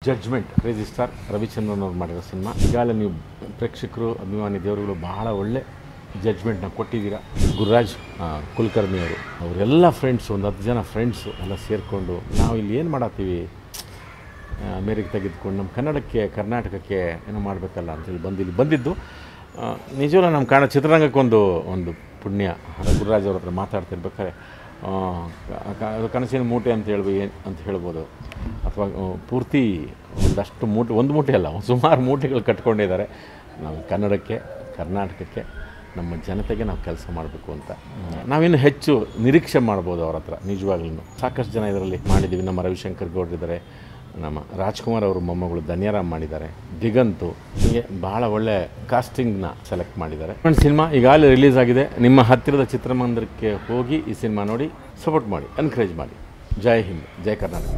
Judgment crazy star Ravichandran ಅವ್ರು ಮಾಡಿರೋ cinema. ಈಗಾಗಲೇ ನೀವು ಪ್ರೇಕ್ಷಕರು ಅಭಿಮಾನಿ ದೇವರುಗಳು ಬಹಳ ಒಳ್ಳೆ ಜಡ್ಜ್ಮೆಂಟ್ನ ಕೊಟ್ಟಿದ್ದೀರಾ. ಗುರುರಾಜ್ ಕುಲಕರ್ಣಿ ಅವರೆಲ್ಲ ಫ್ರೆಂಡ್ಸು, ಒಂದು 10 ಜನ ಫ್ರೆಂಡ್ಸು ಎಲ್ಲ ಸೇರಿಕೊಂಡು ನಾವು ಇಲ್ಲಿ ಏನು ಮಾಡತ್ತೀವಿ, ಅಮೇರಿಕೆ ತೆಗೆದುಕೊಂಡು ನಮ್ಮ ಕನ್ನಡಕ್ಕೆ ಕರ್ನಾಟಕಕ್ಕೆ ಏನೋ ಮಾಡಬೇಕಲ್ಲ ಅಂತೇಳಿ ಬಂದಿದ್ದು ನಿಜವಲ್ಲ. ನಮ್ಮ ಕಾರಣ ಚಿತ್ರರಂಗಕ್ಕೊಂದು ಪುಣ್ಯ. ಗುರುರಾಜ್ ಅವ್ರ ಹತ್ರ ಮಾತಾಡ್ತಿರ್ಬೇಕಾದ್ರೆ ಅದು ಕನಸಿನ ಮೂಟೆ ಅಂತ ಹೇಳ್ಬೋದು, ಅಥವಾ ಪೂರ್ತಿ ಒಂದು ಮೂಟೆ ಅಲ್ಲ, ಸುಮಾರು ಮೂಟೆಗಳು ಕಟ್ಕೊಂಡಿದ್ದಾರೆ. ನಾವು ಕನ್ನಡಕ್ಕೆ ಕರ್ನಾಟಕಕ್ಕೆ ನಮ್ಮ ಜನತೆಗೆ ನಾವು ಕೆಲಸ ಮಾಡಬೇಕು ಅಂತ ನಾವಿನ್ನು ಹೆಚ್ಚು ನಿರೀಕ್ಷೆ ಮಾಡ್ಬೋದು ಅವ್ರ ಹತ್ರ. ನಿಜವಾಗ್ಲೂ ಸಾಕಷ್ಟು ಜನ ಇದರಲ್ಲಿ ಮಾಡಿದ್ದೀವಿ. ನಮ್ಮ ರವಿಶಂಕರ್ ಗೌಡ್ರಿದ್ದಾರೆ, ನಮ್ಮ ರಾಜ್ಕುಮಾರ್ ಅವರು ಮೊಮ್ಮಗಳು ಧನ್ಯರಾಮ್ ಮಾಡಿದ್ದಾರೆ, ದಿಗಂತು, ಹೀಗೆ ಭಾಳ ಒಳ್ಳೆ ಕಾಸ್ಟಿಂಗ್ನ ಸೆಲೆಕ್ಟ್ ಮಾಡಿದ್ದಾರೆ. ಸಿನಿಮಾ ಈಗಾಗಲೇ ರಿಲೀಸ್ ಆಗಿದೆ. ನಿಮ್ಮ ಹತ್ತಿರದ ಚಿತ್ರಮಂದಿರಕ್ಕೆ ಹೋಗಿ ಈ ಸಿನಿಮಾ ನೋಡಿ, ಸಪೋರ್ಟ್ ಮಾಡಿ, ಎನ್ಕರೇಜ್ ಮಾಡಿ. ಜೈ ಹಿಂದ್, ಜೈ ಕರ್ನಾಟಕ.